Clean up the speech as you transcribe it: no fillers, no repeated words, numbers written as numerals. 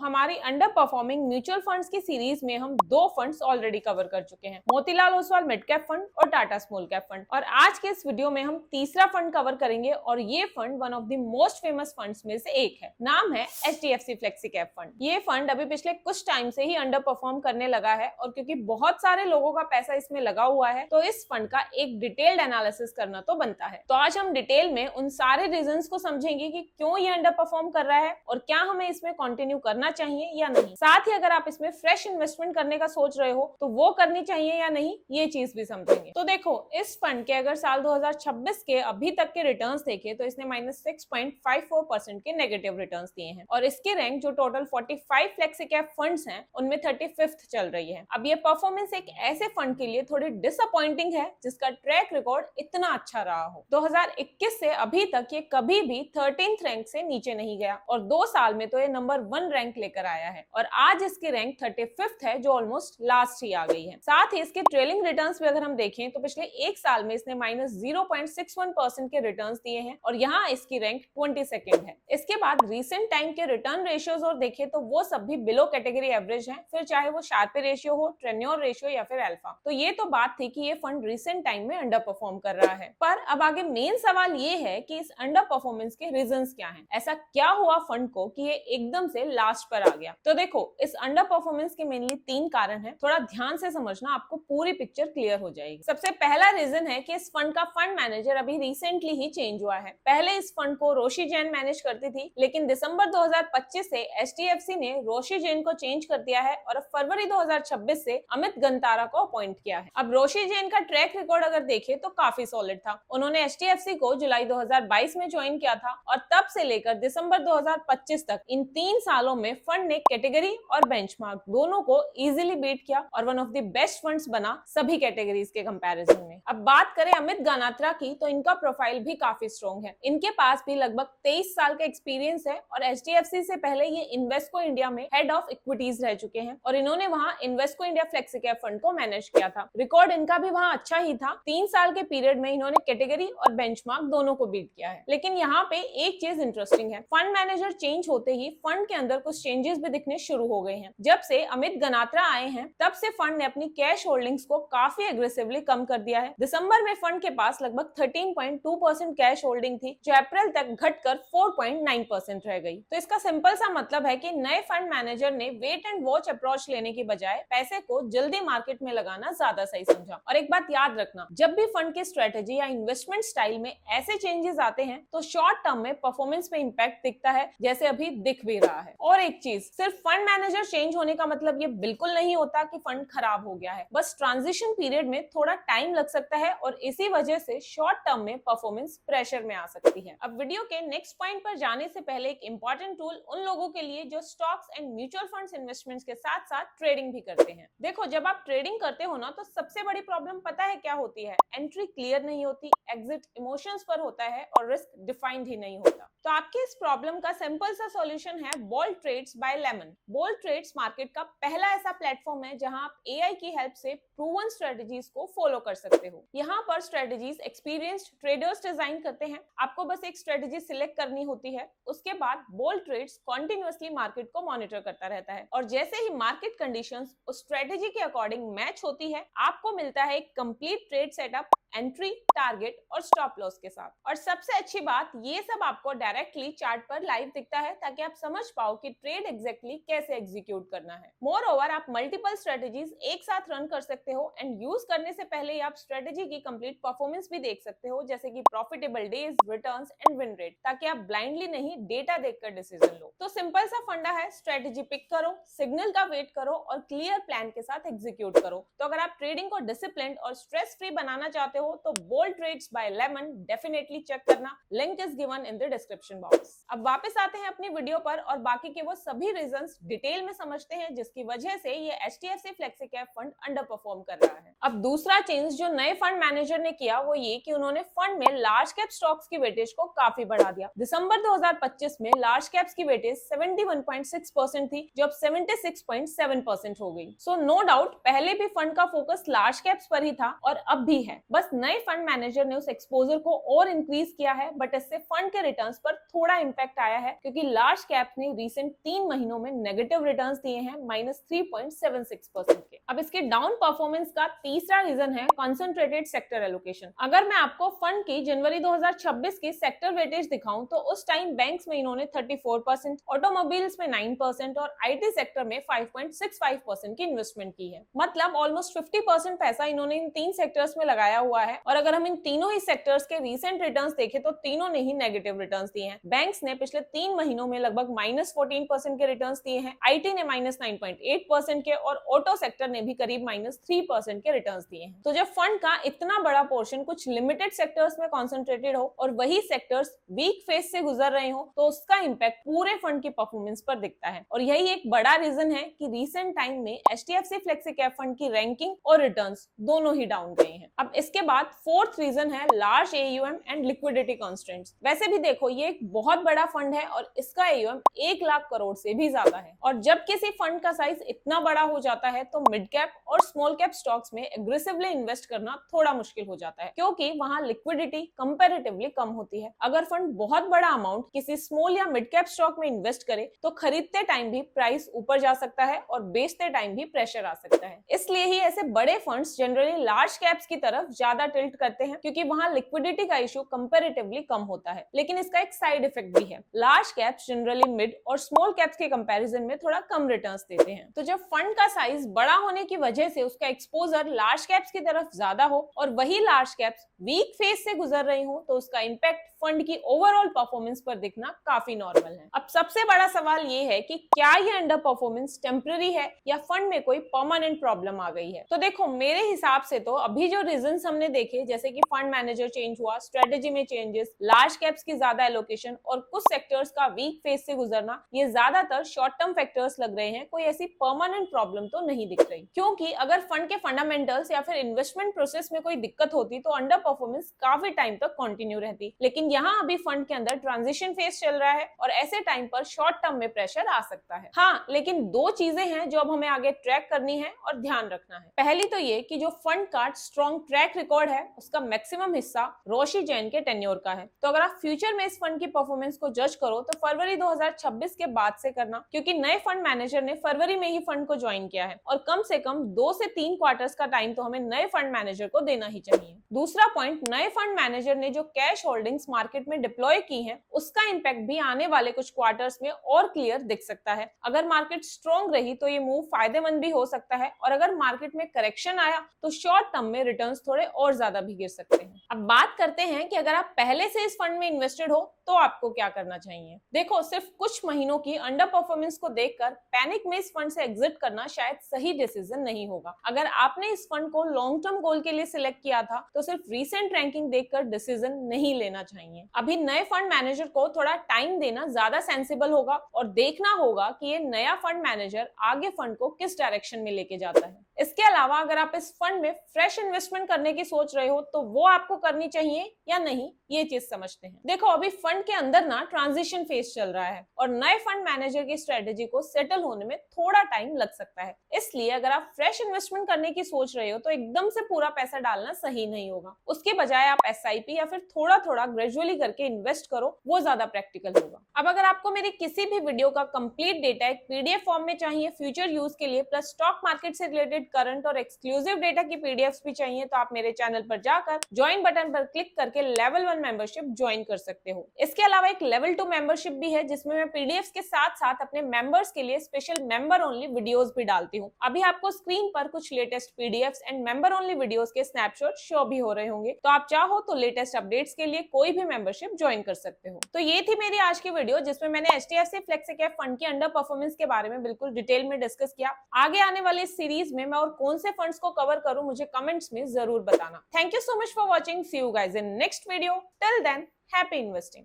हमारी under performing mutual funds की series में हम दो फंड्स ऑलरेडी कवर कर चुके हैं, Motilal Oswal mid cap fund और टाटा स्मॉल कैप फंड। और आज के इस वीडियो में हम तीसरा फंड कवर करेंगे और ये fund one of the most famous funds में से एक है। नाम है HDFC फ्लेक्सी कैप फंड। ये फंड अभी पिछले कुछ टाइम से ही अंडर परफॉर्म करने लगा है और क्योंकि बहुत सारे लोगों का पैसा इसमें लगा हुआ है तो इस फंड का एक डिटेल्ड एनालिसिस करना तो बनता है। तो आज हम डिटेल में उन सारे रीजंस को समझेंगे कि क्यों ये अंडर परफॉर्म कर रहा है और क्या हमें इसमें कंटिन्यू करना चाहिए या नहीं। साथ ही अगर आप इसमें फ्रेश इन्वेस्टमेंट करने का सोच रहे हो तो वो करनी चाहिए या नहीं, ये चीज भी समझेंगे। तो देखो, इस फंड के अगर साल 2026 के अभी तक के रिटर्न्स देखें तो इसने -6.54% के नेगेटिव रिटर्न्स दिए हैं और इसकी रैंक जो टोटल 45 फ्लेक्सी कैप फंड्स हैं उनमें 35th चल रही है। अब ये परफॉर्मेंस एक ऐसे फंड के लिए थोड़ी डिसअपॉइंटिंग है जिसका ट्रैक रिकॉर्ड इतना अच्छा रहा हो। 2021 से अभी तक ये कभी भी 13th रैंक से नीचे नहीं गया और 2 साल में तो ये नंबर 1 रैंक लेकर आया है और आज इसकी रैंक 35th है जो ऑलमोस्ट लास्ट ही आ गई है। साथ ही इसके ट्रेलिंग रिटर्न्स भी अगर हम देखें तो पिछले एक साल में इसने -0.61% के रिटर्न्स दिए हैं और यहाँ इसकी रैंक 22nd है। इसके बाद रिसेंट टाइम के रिटर्न रेशियोज और देखें तो वो सब भी बिलो कैटेगरी एवरेज हैं, फिर चाहे वो शार्पे रेशियो हो, टेन्योर रेशियो या फिर अल्फा। तो ये तो बात थी कि ये फंड रिसेंट टाइम में अंडर परफॉर्म कर रहा है। पर अब आगे मेन सवाल ये है कि इस अंडर परफॉर्मेंस के रीजंस क्या हैं? ऐसा क्या हुआ फंड को कि ये एकदम से लास्ट पर आ गया? तो देखो, इस अंडर परफॉर्मेंस के मेनली 3 कारण हैं। थोड़ा ध्यान से समझना, आपको पूरी पिक्चर क्लियर हो जाएगी। सबसे पहला रीजन है कि इस फंड का फंड मैनेजर अभी रिसेंटली ही चेंज हुआ है। पहले इस फंड को रोशी जैन मैनेज करती थी, लेकिन दिसंबर 2025 से HDFC ने रोशी जैन को चेंज कर दिया है और अब फरवरी 2026 से अमित गंतारा को अपॉइंट किया है। अब रोशी जैन का ट्रैक रिकॉर्ड अगर देखें तो काफी सॉलिड था। उन्होंने HDFC को जुलाई 2022 में ज्वाइन किया था और तब से लेकर दिसंबर 2025 तक इन 3 सालों में फंड ने कैटेगरी और बेंचमार्क दोनों को इजीली बीट किया और one of the best funds बना सभी कैटेगरीज के कंपैरिजन में। अब बात करें अमित गनात्रा की तो इनका प्रोफाइल भी काफी स्ट्रॉन्ग है। इनके पास भी लगभग 23 साल का एक्सपीरियंस है और HDFC से पहले ये इन्वेस्को इंडिया में हेड ऑफ इक्विटीज रह चुके हैं और इन्होंने वहां Invesco India flexi cap fund को मैनेज किया था। रिकॉर्ड इनका भी वहां अच्छा ही था। 3 साल के पीरियड में इन्होंने कैटेगरी और बेंचमार्क दोनों को बीट किया है। लेकिन यहाँ पे एक चीज इंटरेस्टिंग है, फंड मैनेजर चेंज होते ही फंड के अंदर कुछ चेंजेस भी दिखने शुरू हो गए हैं। जब से अमित गनात्रा आए हैं तब से फंड ने अपनी कैश होल्डिंग्स को काफी एग्रेसिवली कम कर दिया है। दिसंबर में फंड के पास लगभग 13.2% कैश होल्डिंग थी जो अप्रैल तक घटकर 4.9% रह गई। तो इसका सिंपल सा मतलब है कि नए फंड मैनेजर ने वेट एंड वॉच अप्रोच लेने की बजाय पैसे को जल्दी मार्केट में लगाना ज्यादा सही समझा। और एक बात याद रखना, जब भी फंड की स्ट्रेटेजी या इन्वेस्टमेंट स्टाइल में ऐसे चेंजेस आते हैं तो शॉर्ट टर्म में परफॉर्मेंस पे इंपैक्ट दिखता है, जैसे अभी दिख भी रहा है। और एक चीज, सिर्फ फंड मैनेजर चेंज होने का मतलब ये बिल्कुल नहीं होता कि फंड खराब हो गया है। बस ट्रांजिशन पीरियड में थोड़ा टाइम लग सकता है और इसी वजह से शॉर्ट टर्म में परफॉर्मेंस प्रेशर में आ सकती है। अब वीडियो के नेक्स्ट पॉइंट पर जाने से पहले एक इंपॉर्टेंट टूल उन लोगों के लिए जो stocks and mutual funds investments के साथ साथ ट्रेडिंग भी करते हैं। देखो, जब आप ट्रेडिंग करते हो ना तो सबसे बड़ी प्रॉब्लम पता है क्या होती है? एंट्री क्लियर नहीं होती, एग्जिट इमोशंस पर होता है और रिस्क डिफाइंड ही नहीं होता। तो आपकी इस प्रॉब्लम का सिंपल सा सॉल्यूशन है bold trades by lemon. Bold trades market का पहला ऐसा प्लेटफॉर्म है जहां आप AI की हेल्प से प्रूवन स्ट्रेटजीज को फॉलो कर सकते हो। यहाँ पर स्ट्रेटजीज एक्सपीरियंस्ड ट्रेडर्स डिजाइन करते हैं। आपको बस एक स्ट्रेटजी सिलेक्ट करनी होती है, उसके बाद बोल्ड ट्रेड्स कंटिन्यूअसली मार्केट को मॉनिटर करता रहता है और जैसे ही मार्केट कंडीशंस उस स्ट्रेटजी के अकॉर्डिंग मैच होती है, आपको मिलता है एक complete trade setup, entry, target और स्टॉप लॉस के साथ। और सबसे अच्छी बात, ये सब आपको डायरेक्टली चार्ट पर लाइव दिखता है ताकि आप समझ पाओ कि ट्रेड एग्जैक्टली कैसे एग्जीक्यूट करना है। मोर ओवर, आप मल्टीपल स्ट्रेटजीज एक साथ रन कर सकते हो एंड यूज करने से पहले ही आप स्ट्रेटजी की कंप्लीट परफॉर्मेंस भी देख सकते हो, जैसे कि profitable days, returns and win rate, ताकि आप ब्लाइंडली नहीं डेटा देखकर डिसीजन लो। तो सिंपल सा फंडा है, स्ट्रेटजी पिक करो, सिग्नल का वेट करो और क्लियर प्लान के साथ एग्जीक्यूट करो। तो अगर आप ट्रेडिंग को डिसिप्लिन और स्ट्रेस फ्री बनाना चाहते हो तो bold trades by lemon definitely check करना। Link is given in the description box. अब वापस आते हैं अपनी वीडियो पर और बाकी के वो सभी रीजंस डिटेल में समझते हैं जिसकी वजह से ये HDFC flexi cap fund under perform कर रहा है। अब दूसरा चेंज जो नए फंड मैनेजर ने किया वो ये कि उन्होंने फंड में लार्ज कैप स्टॉक्स की वेटेज को काफी बढ़ा दिया। दिसंबर 2025 में लार्ज कैप्स की वेटेज 71.6% थी जो अब 76.7% हो गई। सो नो डाउट पहले भी फंड का फोकस लार्ज कैप्स पर ही था और अब भी है, बस बस नए फंड मैनेजर ने उस एक्सपोजर को और इंक्रीज किया है, बट इससे फंड के रिटर्न्स पर थोड़ा इंपैक्ट आया है क्योंकि लार्ज कैप ने रिसेंट 3 महीनों में नेगेटिव रिटर्न्स दिए हैं -3.76% के। अब इसके डाउन परफॉर्मेंस का तीसरा रीजन है कंसंट्रेटेड सेक्टर एलोकेशन। अगर मैं आपको फंड की जनवरी 2026 की सेक्टर वेटेज दिखाऊं तो उस टाइम बैंक्स में इन्होंने 34%, ऑटोमोबाइल्स में 9% और आईटी सेक्टर में 5.65% की इन्वेस्टमेंट की है। मतलब ऑलमोस्ट 50% पैसा इन्होंने इन तीन सेक्टर्स में लगाया हुआ है। और अगर हम इन तीनों ही सेक्टर्स के रीसेंट रिटर्न्स देखें तो तीनों ने ही नेगेटिव रिटर्न्स दिए हैं। बैंक्स ने पिछले 3 महीनों में लगभग -14% के रिटर्न्स दिए हैं, आईटी ने -9.8% के और ऑटो सेक्टर ने भी करीब -3% के रिटर्न्स दिए हैं। तो जब फंड का इतना बड़ा पोर्शन कुछ लिमिटेड सेक्टर्स में कॉन्सेंट्रेटेड हो और वही सेक्टर्स वीक फेज से गुजर रहे हो तो उसका इंपैक्ट पूरे फंड की परफॉर्मेंस पर दिखता है। और यही एक बड़ा रीजन है कि रीसेंट टाइम में एचडीएफसी फ्लेक्सी कैप फंड की रैंकिंग और रिटर्न्स दोनों ही डाउन गए हैं। अब इसके बाद फोर्थ रीजन है large AUM and liquidity constraints. वैसे भी देखो ये एक बहुत बड़ा फंड है और इसका एयूएम 1 लाख करोड़ से भी ज्यादा है। और जब किसी फंड का साइज इतना बड़ा हो जाता है तो मिड कैप और स्मॉल कैप स्टॉक्स में एग्रेसिवली इन्वेस्ट करना थोड़ा मुश्किल हो जाता है क्योंकि वहां लिक्विडिटी कंपैरेटिवली कम होती है। अगर फंड बहुत बड़ा अमाउंट किसी स्मॉल या मिड कैप स्टॉक में इन्वेस्ट करे तो खरीदते टाइम भी प्राइस ऊपर जा सकता है और बेचते टाइम भी प्रेशर आ सकता है। इसलिए ही ऐसे बड़े फंड्स जनरली लार्ज कैप्स की तरफ ज्यादा टिल्ट करते हैं क्योंकि वहां लिक्विडिटी का इशू कंपैरेटिवली कम होता है। लेकिन इसका एक साइड इफेक्ट भी है, लार्ज कैप्स जनरली मिड और स्मॉल कैप्स के कंपैरिजन में थोड़ा कम रिटर्न्स देते हैं। तो जब फंड का साइज बड़ा होने की वजह से उसका एक्सपोजर लार्ज कैप्स की तरफ ज्यादा हो और वही लार्ज कैप्स वीक फेज से गुजर रही हो तो उसका इंपैक्ट फंड की ओवरऑल परफॉर्मेंस पर दिखना काफी नॉर्मल है। अब सबसे बड़ा सवाल ये है कि क्या ये अंडर परफॉर्मेंस टेम्पररी है या फंड में कोई परमानेंट प्रॉब्लम आ गई है। तो देखो मेरे हिसाब से तो अभी जो रीजंस हमने देखे जैसे कि फंड मैनेजर चेंज हुआ, स्ट्रेटेजी में चेंजेस, लार्ज कैप्स की ज्यादा एलोकेशन और कुछ सेक्टर्स का वीक फेज से गुजरना, ये ज्यादातर शॉर्ट टर्म फैक्टर्स लग रहे हैं। कोई ऐसी परमानेंट प्रॉब्लम तो नहीं दिख रही क्योंकि अगर फंड के फंडामेंटल्स या फिर इन्वेस्टमेंट प्रोसेस में कोई दिक्कत होती तो अंडर परफॉर्मेंस काफी टाइम तक कंटिन्यू रहती। लेकिन यहाँ अभी फंड के अंदर ट्रांजिशन फेज चल रहा है और ऐसे टाइम पर शॉर्ट टर्म में प्रेशर आ सकता है। हाँ, लेकिन दो चीजें हैं जो अब हमें आगे ट्रैक करनी है और ध्यान रखना है। पहली तो ये कि जो फंड का स्ट्रॉन्ग ट्रैक रिकॉर्ड है उसका मैक्सिमम हिस्सा रोशी जैन के टेन्योर का है। तो अगर आप फ्यूचर में इस फंड की परफॉर्मेंस को जज करो तो फरवरी 2026 के बाद से करना क्योंकि नए फंड मैनेजर ने फरवरी में ही फंड को ज्वाइन किया है और कम से कम 2 से 3 क्वार्टर्स का टाइम तो हमें नए फंड मैनेजर को देना ही चाहिए। दूसरा पॉइंट, नए फंड मैनेजर ने जो कैश होल्डिंग्स मार्केट में डिप्लॉय की है उसका इंपैक्ट भी आने वाले कुछ क्वार्टर्स में और क्लियर दिख सकता है। अगर मार्केट स्ट्रॉन्ग रही तो ये मूव फायदेमंद भी हो सकता है और अगर मार्केट में करेक्शन आया तो शॉर्ट टर्म में रिटर्न्स थोड़े और ज्यादा भी गिर सकते हैं। अब बात करते हैं कि अगर आप पहले से इस फंड में इन्वेस्टेड हो तो आपको क्या करना चाहिए। देखो सिर्फ कुछ महीनों की अंडर परफॉर्मेंस को देखकर पैनिक में इस फंड से एग्जिट करना शायद सही डिसीजन नहीं होगा। अगर आपने इस फंड को लॉन्ग टर्म गोल के लिए सिलेक्ट किया था तो सिर्फ रीसेंट रैंकिंग देखकर डिसीजन नहीं लेना चाहिए। अभी नए फंड मैनेजर को थोड़ा टाइम देना ज्यादा सेंसिबल होगा और देखना होगा कि ये नया फंड मैनेजर आगे फंड को किस डायरेक्शन में लेके जाता है। इसके अलावा अगर आप इस फंड में फ्रेश इन्वेस्टमेंट करने की सोच रहे हो तो वो आपको करनी चाहिए या नहीं, ये चीज समझते हैं। देखो अभी फंड के अंदर ना ट्रांजिशन फेज चल रहा है और नए फंड मैनेजर की स्ट्रेटेजी को सेटल होने में थोड़ा टाइम लग सकता है। इसलिए अगर आप फ्रेश इन्वेस्टमेंट करने की सोच रहे हो तो एकदम से पूरा पैसा डालना सही नहीं होगा। उसके बजाय आप एसआईपी या फिर थोड़ा थोड़ा ग्रेजुअली करके इन्वेस्ट करो, वो ज्यादा प्रैक्टिकल होगा। अब अगर आपको मेरी किसी भी वीडियो का कंप्लीट डेटा एक पीडीएफ फॉर्म में चाहिए फ्यूचर यूज के लिए प्लस स्टॉक मार्केट से रिलेटेड करंट और एक्सक्लूसिव डेटा की पीडीएफ्स भी चाहिए तो आप मेरे चैनल पर जाकर ज्वाइन बटन पर क्लिक करके लेवल 1 मेंबरशिप ज्वाइन कर सकते हो। इसके अलावा एक लेवल 2 मेंबरशिप भी है जिसमें मैं पीडीएफ्स के साथ साथ अपने मेंबर्स के लिए स्पेशल मेंबर ओनली वीडियोस भी डालती हूँ। अभी आपको स्क्रीन पर कुछ latest PDFs and member only videos के स्नैपशॉट शो भी हो रहे होंगे, तो आप चाहो तो लेटेस्ट अपडेट्स के लिए कोई भी मेंबरशिप ज्वाइन कर सकते हो। तो ये थी मेरी आज की वीडियो जिसमें मैंने एचडीएफसी फ्लेक्सी कैप फंड की अंडर परफॉर्मेंस के बारे में बिल्कुल डिटेल में डिस्कस किया। आगे आने वाले इस सीरीज में मैं और कौन से फंड्स को कवर करूं मुझे कमेंट्स में जरूर बताना। Thank you so much for watching, see you guys in next video, till then happy investing.